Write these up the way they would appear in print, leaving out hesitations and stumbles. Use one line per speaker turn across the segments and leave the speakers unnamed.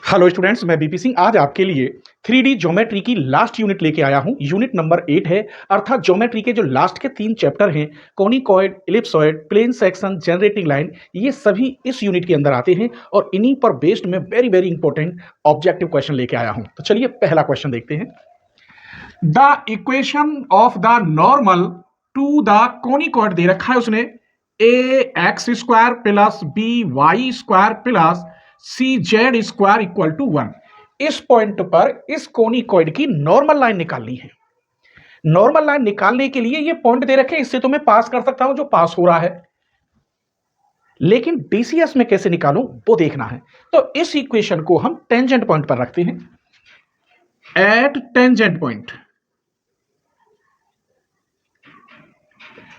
Hello students, मैं BP Singh आज आपके लिए 3D ज्योमेट्री की लास्ट यूनिट लेके आया हूं। यूनिट नंबर 8 है, अर्थात ज्योमेट्री के जो लास्ट के 3 चैप्टर हैं, conicoid, ellipsoid, plane section, generating line, ये सभी इस यूनिट के अंदर आते हैं और इन्हीं पर बेस्ड मैं very very important objective question लेके आया हूं। तो चलिए पहला क्वेश्चन देखते हैं। The equation of the normal to the conicoid दे रखा है उसने a x square plus b y square plus c z square equal to 1। इस पॉइंट पर इस कोनिकॉइड की नॉर्मल लाइन निकालनी है। नॉर्मल लाइन निकालने के लिए ये पॉइंट दे रखे, इससे तो मैं पास कर सकता हूं जो पास हो रहा है, लेकिन डीसीएस में कैसे निकालूं वो देखना है। तो इस इक्वेशन को हम टेंजेंट पॉइंट पर रखते हैं। At tangent point,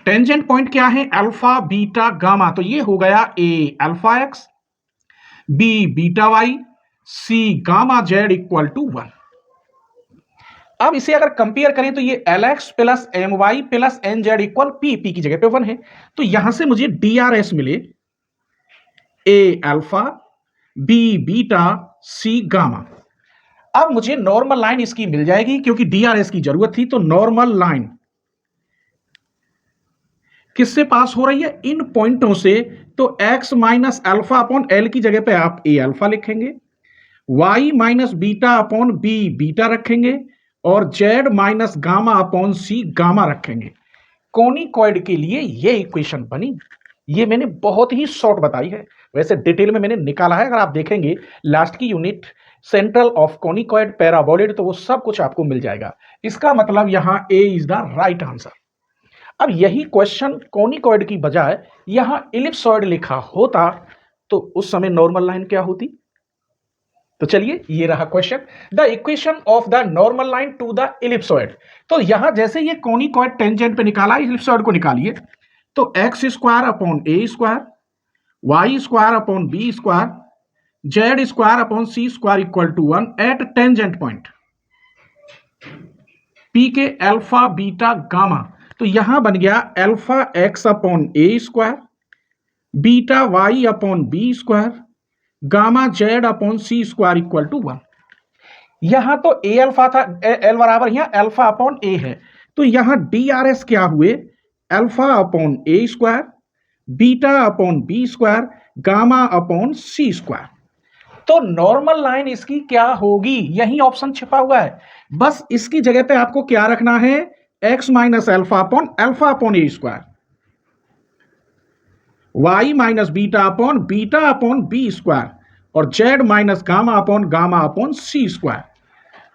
tangent point क्या है? Alpha beta gamma. तो ये हो गया a alpha x, b beta y, c gamma z equal to 1। अब इसे अगर कंपेयर करें तो ये l x plus m y plus n z equal p, p की जगह पे 1 है। तो यहां से मुझे डी आर एस मिले ए अल्फा, बी बीटा, सी गामा। अब मुझे नॉर्मल लाइन इसकी मिल जाएगी क्योंकि डी आर एस की जरूरत थी। तो नॉर्मल लाइन किससे पास हो रही है? इन पॉइंटों से। तो x minus alpha upon L की जगह पे आप ए अल्फा लिखेंगे, y minus beta upon B beta रखेंगे और z minus gamma upon C gamma रखेंगे। कोनिकॉइड के लिए ये इक्वेशन बनी। ये मैंने बहुत ही शॉर्ट बताई है, वैसे डिटेल में मैंने निकाला है। अगर आप देखेंगे लास्ट की यूनिट सेंट्रल ऑफ कोनिकॉइड पैराबोलिड, तो वो सब कुछ आपको मिल जाएगा। इसका मतलब यहां ए इज द राइट आंसर। अब यही क्वेश्चन कोनिकॉइड की बजाय यहां इलिप्सॉइड लिखा होता तो उस समय नॉर्मल लाइन क्या होती? तो चलिए ये रहा question, the equation of the normal line to the ellipsoid. तो यहां जैसे ये कोनिकॉइड टेंजेंट पे निकाला, इलिप्सॉइड को निकालिए। तो X square upon A square, Y square upon B square, Z square upon C square equal to 1 at tangent point P के अल्फा बीटा गामा। तो यहां बन गया alpha X upon A square, beta Y upon B square, gamma Z upon C square equal to 1। यहां तो a alpha था, L बराबर यहां अल्फा अपॉन ए है। तो यहां डी आर एस क्या हुए? अल्फा अपॉन ए square, beta upon B square, gamma upon सी स्क्वायर। तो नॉर्मल लाइन इसकी क्या होगी? यही ऑप्शन छिपा हुआ है। बस इसकी जगह पे आपको क्या रखना है? एक्स माइनस अल्फा अपॉन ए square, y minus beta upon B square और जेड माइनस गामा अपॉन सी स्क्वायर।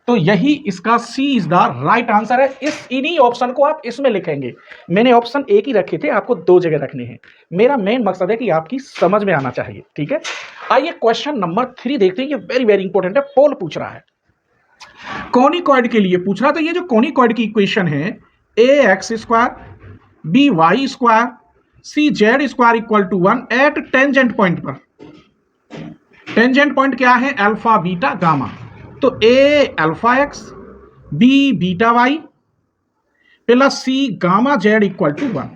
तो यही इसका c is the right answer है। इन्हीं ऑप्शन को आप इसमें लिखेंगे। मैंने ऑप्शन एक ही रखे थे, आपको 2 जगह रखने हैं। मेरा मेन मकसद है कि आपकी समझ में आना चाहिए, ठीक है। आइए क्वेश्चन नंबर 3 देखते हैं। ये वेरी वेरी इंपॉर्टेंट है, पोल पूछ रहा है, कोनिकॉइड के लिए पूछ रहा। तो ये जो कोनिकॉइड की इक्वेशन है, a x square, b y square, c z square equal to 1 at tangent point पर। टेंजेंट पॉइंट क्या है? Alpha beta gamma. तो a alpha x, b beta Y plus c gamma z equal to 1।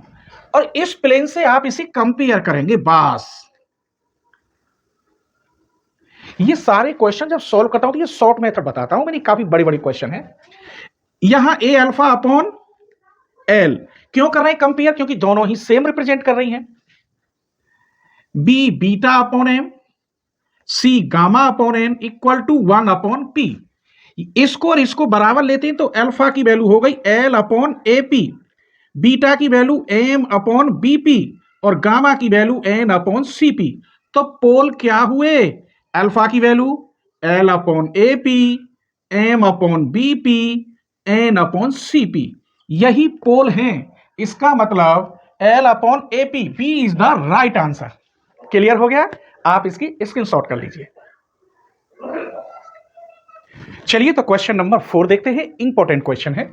और इस plane से आप इसे compare करेंगे। बस ये सारे क्वेश्चन जब सॉल्व करता हूं तो ये शॉर्ट मेथड बताता हूं, मैंने काफी बड़ी बड़ी क्वेश्चन है। यहां ए अल्फा अपॉन एल क्यों कर रहे हैं कंपेयर? क्योंकि दोनों ही सेम रिप्रेजेंट कर रही हैं। B beta upon M, C gamma upon N equal to 1 upon P. इसको और इसको बराबर लेते हैं तो अल्फा की वैल्यू हो गई l upon a p, beta की value m upon b p और गामा की value n upon c p. तो पोल क्या हुए? अल्फा की value l upon a p, m upon b p, n upon c p. यही pole हैं। इसका मतलब l upon a p, b is the right answer. Clear हो गया? आप इसकी स्क्रीनशॉट कर लीजिए। चलिए तो क्वेश्चन नंबर 4 देखते हैं। इंपॉर्टेंट क्वेश्चन है,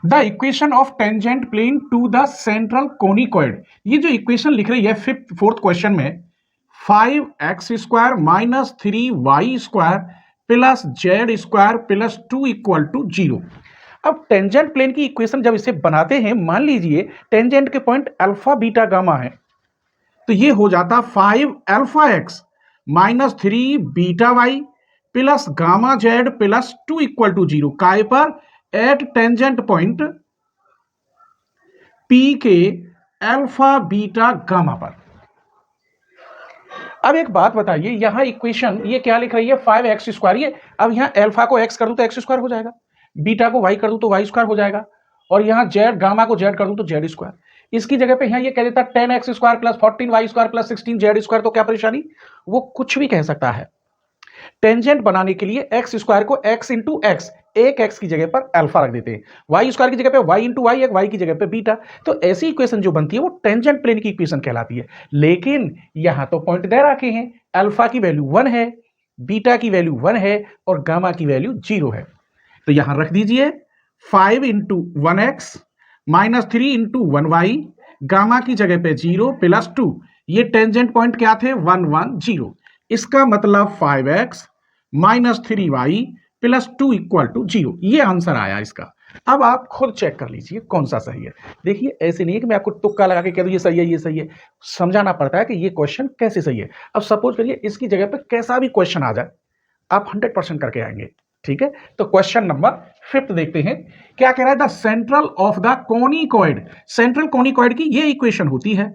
the equation of tangent plane to the central conicoid. ये जो इक्वेशन लिख रही है 4th क्वेश्चन में, 5x square minus 3y square plus Z square plus 2 equal to 0। अब टेंजेंट प्लेन की इक्वेशन जब इसे बनाते हैं, मान लीजिए टेंजेंट के पॉइंट अल्फा बीटा गामा है, तो ये हो जाता 5 alpha X minus 3 beta Y plus gamma Z plus 2 equal to 0 काय पर एट टेंजेंट पॉइंट पी के अल्फा बीटा गामा पर। अब एक बात बताइए, यहां इक्वेशन ये क्या लिख रही है 5x²। ये अब यहां अल्फा को x कर दूं तो x² हो जाएगा, बीटा को y कर दूं तो y² हो जाएगा, और यहां जेड गामा को z कर दूं तो z²। इसकी जगह पे यहां ये कह देता 10x² plus 14y² plus 16z², तो क्या परेशानी, वो कुछ भी कह सकता है। टेंजेंट बनाने के लिए x² को x इंटू एक्स, एक x की जगह पर अल्फा रख देते हैं, y² की जगह पे y इंटू वाई, एक y की जगह पे बीटा। तो ऐसी इक्वेशन जो बनती है वो टेंजेंट प्लेन की इक्वेशन कहलाती है। लेकिन यहां तो पॉइंट दे रखे हैं, अल्फा की वैल्यू 1 है, बीटा की वैल्यू 1 है और गामा की वैल्यू 0 है। तो यहां रख दीजिए 5 into 1x minus 3 into 1y, gamma की जगह पे 0 प्लस 2, ये टेंजेंट पॉइंट क्या थे 1 1 0। इसका मतलब 5x minus 3y plus 2 equal to 0, ये आंसर आया इसका। अब आप खुद चेक कर लीजिए कौन सा सही है। देखिए ऐसे नहीं है कि मैं आपको तुक्का लगा के कह दूं ये सही है ये सही है, समझाना पड़ता है कि ये क्वेश्चन कैसे सही है। अब सपोज करिए इसकी जगह पे कैसा भी क्वेश्चन आ जाए, आप 100% करके आएंगे, ठीक है। तो क्वेश्चन नंबर 5 देखते हैं, क्या कह रहा है, the central of the conicoid. Central conicoid की ये इक्वेशन होती है,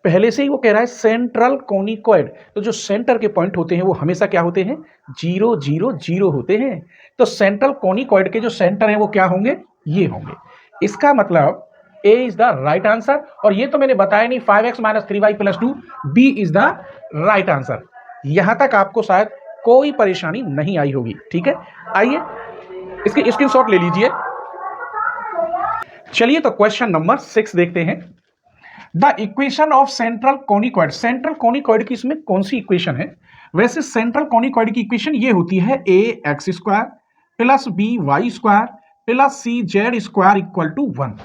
पहले से ही वो कह रहा है सेंट्रल कोनिकॉइड, तो जो सेंटर के पॉइंट होते हैं वो हमेशा क्या होते हैं 0 0 0 होते हैं। तो सेंट्रल कोनिकॉइड के जो सेंटर हैं वो क्या होंगे, ये होंगे। इसका मतलब A is the right answer, और ये तो मैंने बताया नहीं 5x minus 3y plus 2, B is the right answer. यहां तक आपको शायद कोई परेशानी नहीं आई होगी, ठीक है। आइए इसकी स्क्रीनशॉट ले लीजिए। चलिए तो क्वेश्चन नंबर 6 देखते हैं, the equation of central conicoid. Central conicoid की इसमें कौन सी इक्वेशन है, वैसे सेंट्रल कोनिकॉइड की इक्वेशन ये होती है ax² plus by² plus cz² equal to 1।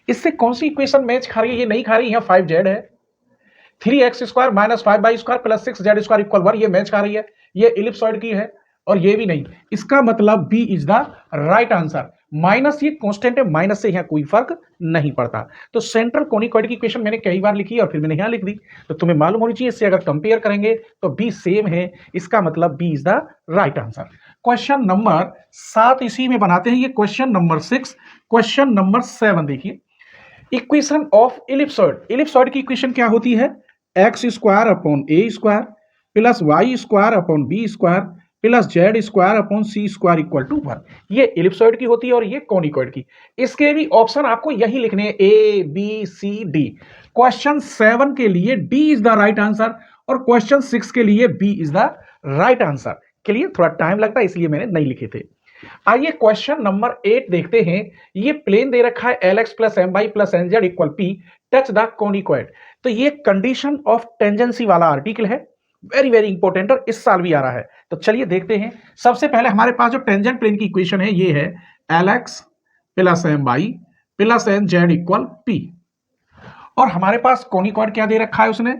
इससे कौन सी इक्वेशन मैच खा रही है, ये नहीं खा रही है, 5z है, 3x² minus 5y² plus 6z² equal 1, ये मैच खा रही है, ये इलिप्सॉइड की है, और ये भी नहीं। इसका मतलब B is the right answer. Minus ये कांस्टेंट है, माइनस से यहां कोई फर्क नहीं पड़ता। तो सेंट्रल कोनिकॉइड की इक्वेशन मैंने कई बार लिखी है और फिर मैंने यहां लिख दी, तो तुम्हें मालूम होनी चाहिए, इससे अगर कंपेयर करेंगे तो बी सेम है, इसका मतलब B is the right answer. Question number 7 इसी में बनाते हैं, ये क्वेश्चन नंबर 6। क्वेश्चन नंबर 7 देखिए, इक्वेशन ऑफ इलिप्सॉइड। इलिप्सॉइड की इक्वेशन क्या होती है, x² upon a² plus y² upon b² plus z² upon c² equal to 1। ये इलिप्सॉइड की होती है और ये कोनिकॉइड की। इसके भी ऑप्शन आपको यही लिखने हैं, A B C D. Question 7 के लिए D is the right answer और क्वेश्चन 6 के लिए B is the right answer. के लिए थोड़ा टाइम लगता है इसलिए मैंने नहीं लिखे थे। आइए क्वेश्चन नंबर 8 देखते हैं, ये प्लेन दे रखा है lx plus my plus nz equal p, touch the conicoid. तो ये कंडीशन ऑफ टेंजेंसी वाला आर्टिकल है, वेरी वेरी इंपॉर्टेंट और इस साल भी आ रहा है। तो चलिए देखते हैं। सबसे पहले हमारे पास जो टेंजेंट प्लेन की इक्वेशन है ये है lx plus my plus nz equal p, और हमारे पास कोनिकॉइड क्या दे रखा है उसने,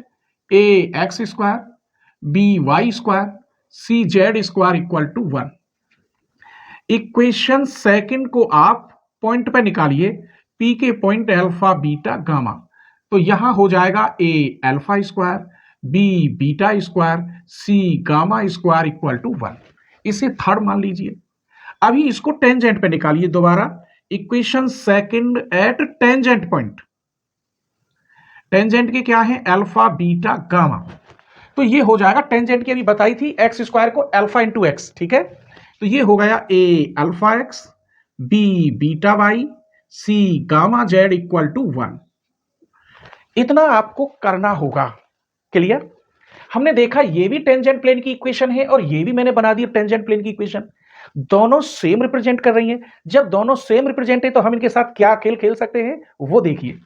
ax² by² cz² equal to 1। Equation second को आप पॉइंट पे निकालिए, P के पॉइंट अल्फा बीटा गामा, तो यहां हो जाएगा A alpha B beta C gamma equal to 1। इसे थर्ड मान लीजिए। अभी इसको टेंजेंट पे निकालिए दोबारा, equation second at tangent point. Tangent के क्या है, अल्फा बीटा गामा, तो ये हो जाएगा टेंजेंट की अभी बताई थी x² को अल्फा इंटू एक्स, ठीक है। तो ये हो गया a alpha x b beta y c gamma z equal to 1। इतना आपको करना होगा, क्लियर। हमने देखा ये भी टेंजेंट प्लेन की इक्वेशन है और ये भी मैंने बना दी टेंजेंट प्लेन की इक्वेशन, दोनों सेम रिप्रेजेंट कर रही हैं। जब दोनों सेम रिप्रेजेंट है तो हम इनके साथ क्या खेल खेल सकते हैं वो देखिए।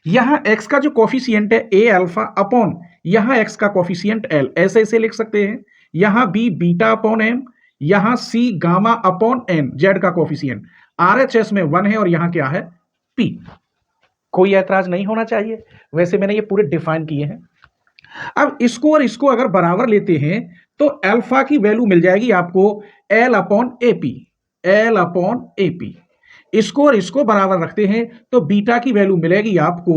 यहां x का जो कोफिशिएंट है a अल्फा अपॉन यहां x का कोफिशिएंट l, ऐसे ऐसे लिख सकते हैं। यहां b बीटा अपॉन m, यहां c gamma upon n, z का कोफिशिएंट RHS में 1 है और यहां क्या है p। कोई ऐतराज नहीं होना चाहिए, वैसे मैंने ये पूरे डिफाइन किए हैं। अब इसको और इसको अगर बराबर लेते हैं तो अल्फा की वैल्यू मिल जाएगी आपको l upon AP, l upon AP। इसको और इसको बराबर रखते हैं तो बीटा की वैल्यू मिलेगी आपको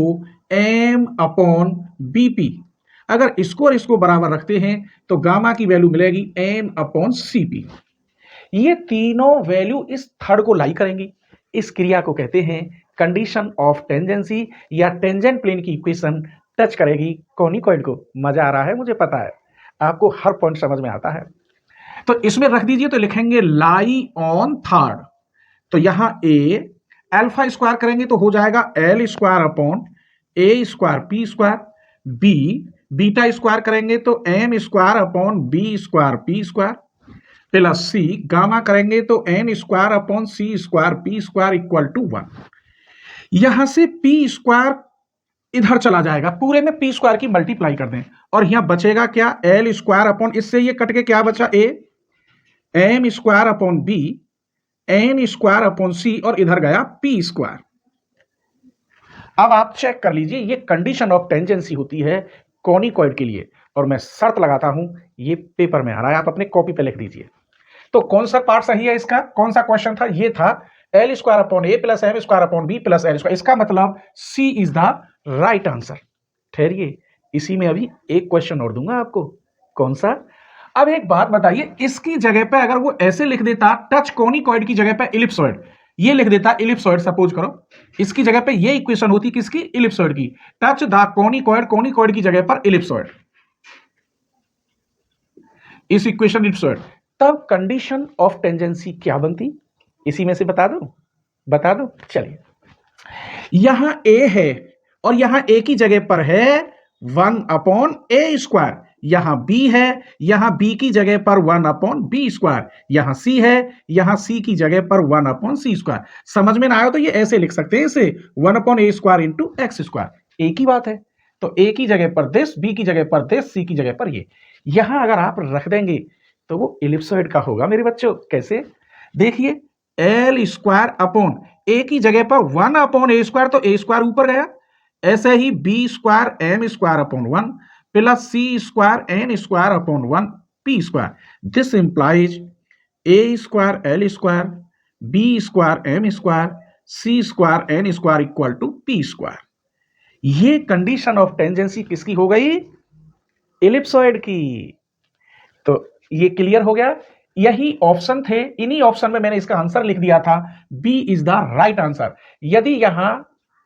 m अपॉन BP। अगर इसको और इसको बराबर रखते हैं तो गामा की वैल्यू मिलेगी n अपॉन Cp। ये तीनों वैल्यू इस थर्ड को लाई करेंगी। इस क्रिया को कहते हैं कंडीशन ऑफ टेंजेंसी या टेंजेंट प्लेन की इक्वेशन टच करेगी कोनिकॉइड को। मजा आ रहा है, मुझे पता है आपको हर पॉइंट समझ में आता है। तो इसमें रख दीजिए, तो लिखेंगे लाई ऑन थर्ड। तो यहां ए अल्फा स्क्वायर करेंगे तो हो जाएगा एल स्क्वायर अपॉन ए square p square. B beta square करेंगे तो m square upon B square p square plus c gamma करेंगे तो n square upon C square p square equal to 1। यहां से पी स्क्वायर इधर चला जाएगा, पूरे में पी स्क्वायर की मल्टीप्लाई कर दें और यहां बचेगा क्या, एल स्क्वायर अपॉन, इससे ये कट के क्या बचा, a m square upon b n square upon c और इधर गया पी स्क्वायर। अब आप चेक कर लीजिए, ये कंडीशन ऑफ टेंजेंसी होती है कोनिकॉइड के लिए, और मैं शर्त लगाता हूं ये पेपर में आ रहा है, आप अपने कॉपी पे लिख दीजिए। तो कौन सा पार्ट सही है इसका, कौन सा क्वेश्चन था, ये था l square upon a plus m square upon b plus l square. इसका मतलब c is the right answer. ठहरिए, इसी में अभी एक क्वेश्चन और दूंगा आपको। कौन सा? अब एक बात बताइए, इसकी जगह पे अगर वो ऐसे लिख देता, टच कोनिकॉइड की जगह पे इलिप्सॉइड, ये लिख देता इलिप्सॉइड, सपोज करो इसकी जगह पे ये इक्वेशन होती किसकी, इलिप्सॉइड की, टच द कोनिकॉइड, कोनिकॉइड की जगह पर इलिप्सॉइड, इस इक्वेशन इलिप्सॉइड, तब कंडीशन ऑफ टेंजेंसी क्या बनती, इसी में से बता दो। चलिए, यहां ए है और यहां ए की जगह पर है 1 अपॉन ए स्क्वायर, यहां बी है, यहां बी की जगह पर 1 अपॉन बी स्क्वायर, यहां सी है, यहां सी की जगह पर 1 अपॉन सी स्क्वायर। समझ में ना आया तो ये ऐसे लिख सकते हैं, इसे 1 अपॉन ए स्क्वायर इंटू एक्स स्क्वायर। एक ही बात है, तो ए की जगह पर दिस, बी की जगह पर दिस, सी की जगह पर ये। यहां अगर आप रख देंगे तो वो इलिप्सॉइड का होगा मेरे बच्चों। कैसे? देखिए, एल स्क्वायर अपॉन ए की जगह पर 1 अपॉन ए स्क्वायर, तो ए स्क्वायर ऊपर गया, ऐसे ही b square m square upon 1 plus c square n square upon 1 p square. This implies a square l square b square m square c square n square equal to p square. ये condition of tangency किसकी हो गई, ellipsoid की। तो ये clear हो गया। यही ऑप्शन थे, इन्हीं ऑप्शन में मैंने इसका आंसर लिख दिया था, B is the right answer. यदि यहां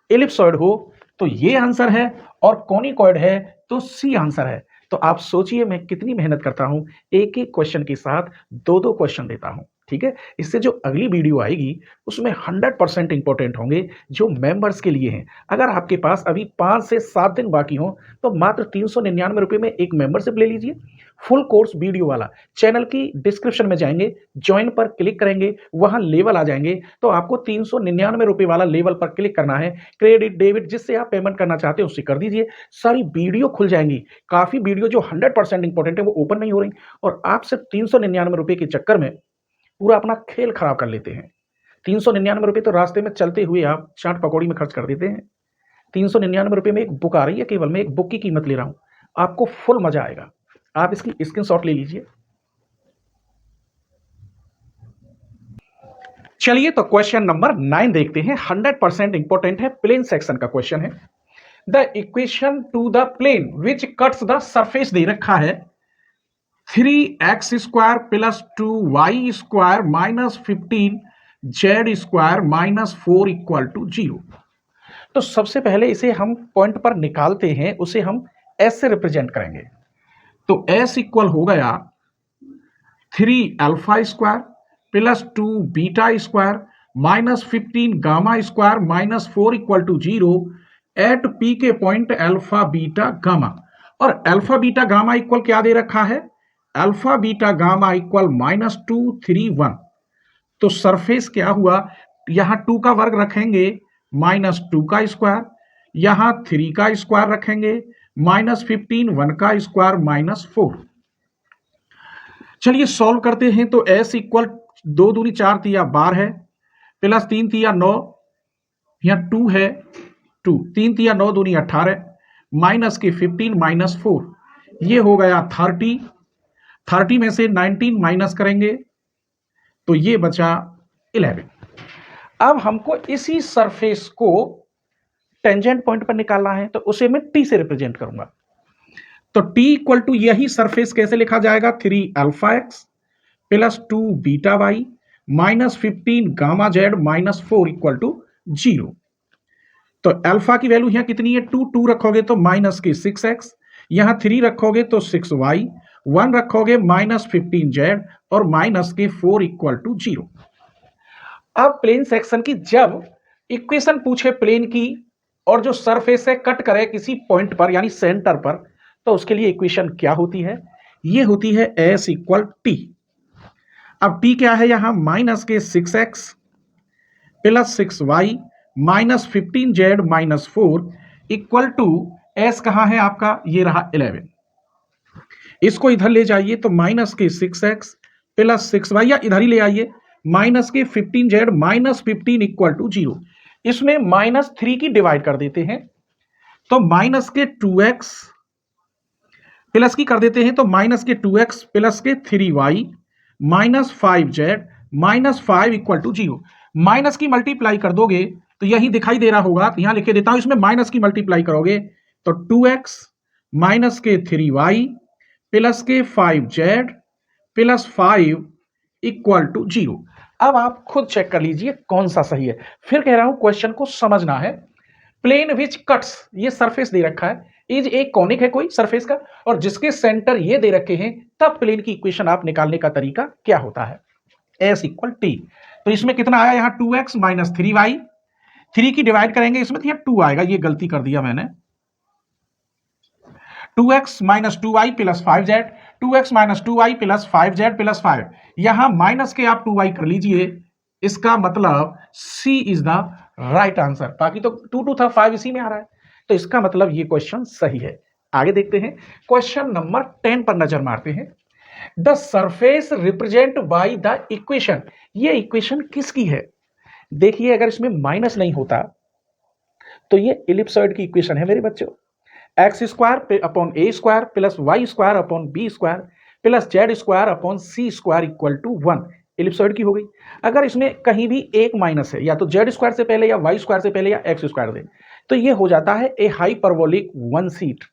इलिप्सॉइड हो तो ये आंसर है, और कोनिकॉइड है तो सी आंसर है। तो आप सोचिए मैं कितनी मेहनत करता हूं, एक एक क्वेश्चन के साथ दो दो क्वेश्चन देता हूं। ठीक है, इससे जो अगली वीडियो आएगी उसमें 100% इंपॉर्टेंट होंगे जो मेंबर्स के लिए हैं। अगर आपके पास अभी 5 से 7 दिन बाकी हो तो मात्र 399 रुपये में एक मेंबरशिप ले लीजिए, फुल कोर्स वीडियो वाला। चैनल की डिस्क्रिप्शन में जाएंगे, ज्वाइन पर क्लिक करेंगे, वहां लेवल आ जाएंगे, तो आपको 399 रुपये वाला लेवल पर क्लिक करना है। क्रेडिट डेबिट जिससे आप पेमेंट करना चाहते हैं उससे कर दीजिए, सारी वीडियो खुल जाएंगी। काफी वीडियो जो 100% इंपॉर्टेंट है वो ओपन नहीं हो रही, और आप सिर्फ 399 रुपये के चक्कर में पूरा अपना खेल खराब कर लेते हैं। 399 रुपये तो रास्ते में चलते हुए आप चाट पकौड़ी में खर्च कर देते हैं। 399 रुपये में एक बुक आ रही है, केवल मैं एक बुक की कीमत ले रहा हूं, आपको फुल मजा आएगा। आप इसकी स्क्रीनशॉट ले लीजिए। चलिए, तो क्वेश्चन नंबर 9 देखते हैं, 100% इंपॉर्टेंट है, प्लेन सेक्शन का क्वेश्चन है। The equation to the plane which cuts the surface दे रखा है 3x square plus 2y square minus 15z square minus 4 equal to 0। तो सबसे पहले इसे हम पॉइंट पर निकालते हैं, उसे हम s से रिप्रेजेंट करेंगे। तो s इक्वल हो गया 3 alpha square plus 2 beta square minus 15 gamma square minus 4 equal to 0 at P के पॉइंट अल्फा बीटा गामा। और अल्फा बीटा गामा इक्वल क्या दे रखा है, अल्फा बीटा गामा इक्वल -2 3 1। तो सरफेस क्या हुआ, यहां 2 का वर्ग रखेंगे -2 का स्क्वायर, यहां 3 का स्क्वायर रखेंगे -15 1 का स्क्वायर -4। चलिए सॉल्व करते हैं। तो s इक्वल 2 दूनी 4 तिया 12 है, प्लस 3 तिया 9, यहां 2 है 2, 3 तिया 9 दूनी 18, माइनस के 15 -4, ये हो गया 30। 30 में से 19 माइनस करेंगे तो ये बचा 11। अब हमको इसी सरफेस को टेंजेंट पॉइंट पर निकालना है, तो उसे मैं टी से रिप्रेजेंट करूंगा। तो t इक्वल टू यही सरफेस कैसे लिखा जाएगा, 3 alpha X plus 2 beta Y minus 15 gamma Z minus 4 equal to 0। तो अल्फा की वैल्यू यहां कितनी है, 2, 2 रखोगे तो माइनस के 6x, यहां 3 रखोगे तो 6y, 1 रखोगे माइनस 15z और माइनस के 4 इक्वल टू 0। अब प्लेन सेक्शन की जब इक्वेशन पूछे प्लेन की और जो सरफेस है कट करे किसी पॉइंट पर यानी सेंटर पर, तो उसके लिए इक्वेशन क्या होती है, ये होती है s इक्वल टी। अब t क्या है यहां, माइनस के 6x plus 6y minus 15z minus 4 equal to s कहां है आपका, ये रहा 11। इसको इधर ले जाइए तो माइनस के 6x प्लस 6y, या इधर ही ले आइए, माइनस के 15z माइनस 15 इक्वल टू 0। इसमें माइनस 3 की डिवाइड कर देते हैं तो माइनस के 2x प्लस की कर देते हैं तो माइनस के 2x प्लस के 3y minus 5z minus 5 equal to 0। Minus की मल्टीप्लाई कर दोगे तो यही दिखाई दे रहा होगा, तो यहां लिखे देता हूं, इसमें माइनस की मल्टीप्लाई करोगे तो 2x माइनस के 3y प्लस के 5z प्लस 5 इक्वल टू 0। अब आप खुद चेक कर लीजिए कौन सा सही है। फिर कह रहा हूं क्वेश्चन को समझना है। प्लेन विच कट्स, ये सरफेस दे रखा है, इज एक कॉनिक है कोई सरफेस का, और जिसके सेंटर ये दे रखे हैं, तब प्लेन की इक्वेशन आप निकालने का तरीका क्या होता है, s इक्वल टी। तो इसमें कितना आया यहां 2x माइनस 3y, 3 की डिवाइड करेंगे इसमें तो यहां 2 आएगा, ये गलती कर दिया मैंने, 2x minus 2y plus 5z, 2x minus 2y plus 5z plus 5, यहां माइनस के आप 2y कर लीजिए, इसका मतलब C is the right answer. बाकी तो 2 2 था, 5 इसी में आ रहा है, तो इसका मतलब ये क्वेश्चन सही है। आगे देखते हैं, क्वेश्चन नंबर 10 पर नजर मारते हैं। The surface represent by the equation, ये इक्वेशन किसकी है? देखिए अगर इसमें माइनस नहीं होता तो ये इलिप्सॉइड की इक्वेशन है मेरे बच्चों, X square upon A square plus Y square upon B square plus Z square upon C square equal to 1, ellipsoid की हो गई। अगर इसमें कहीं भी एक माइनस है, या तो जेड स्क्वायर से पहले या वाई स्क्वायर से पहले या एक्स स्क्वायर से, तो ये हो जाता है ए हाइपरबोलिक 1 सीट।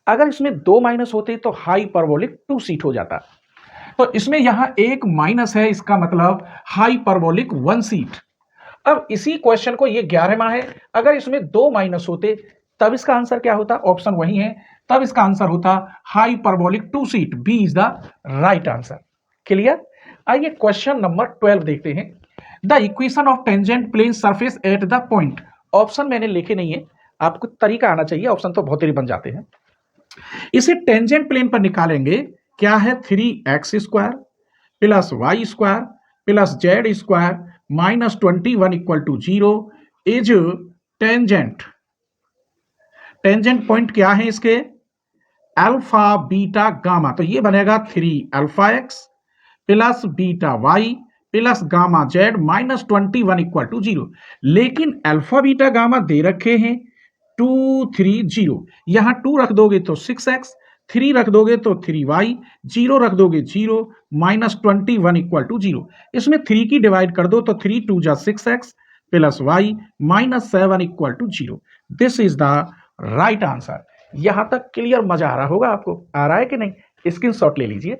अगर इसमें 2 माइनस होते तो हाइपरबोलिक 2 सीट हो जाता। तो इसमें यहां एक माइनस है, इसका मतलब हाइपरबोलिक 1 सीट। अब इसी क्वेश्चन को, ये 11वां है, अगर इसमें 2 माइनस होते तब इसका आंसर क्या होता, ऑप्शन वही है, तब इसका आंसर होता hyperbolic 2 sheet, B is the right answer. Clear? आइए क्वेश्चन नंबर 12 देखते हैं। The equation of tangent plane surface at the point, option मैंने लिखे नहीं है, आपको तरीका आना चाहिए, ऑप्शन तो बहुत ही बन जाते हैं। इसे टेंजेंट प्लेन पर निकालेंगे, क्या है 3x square plus Y square plus Z square minus 21 equal to 0 is tangent. Tangent point क्या है इसके, अल्फा बीटा गामा, तो ये बनेगा 3 alpha X plus beta Y plus gamma Z minus 21 equal to 0। लेकिन अल्फा बीटा गामा दे रखे हैं 2 3 0, यहां 2 रख दोगे तो 6x, 3 रख दोगे तो 3y, 0 रख दोगे 0 माइनस 21 इक्वल टू 0। इसमें 3 की डिवाइड कर दो तो 3 2 जा 6x plus Y minus 7 equal to 0। This is the right answer. यहां तक क्लियर, मजा आ रहा होगा आपको, आ रहा है कि नहीं, स्क्रीनशॉट ले लीजिए।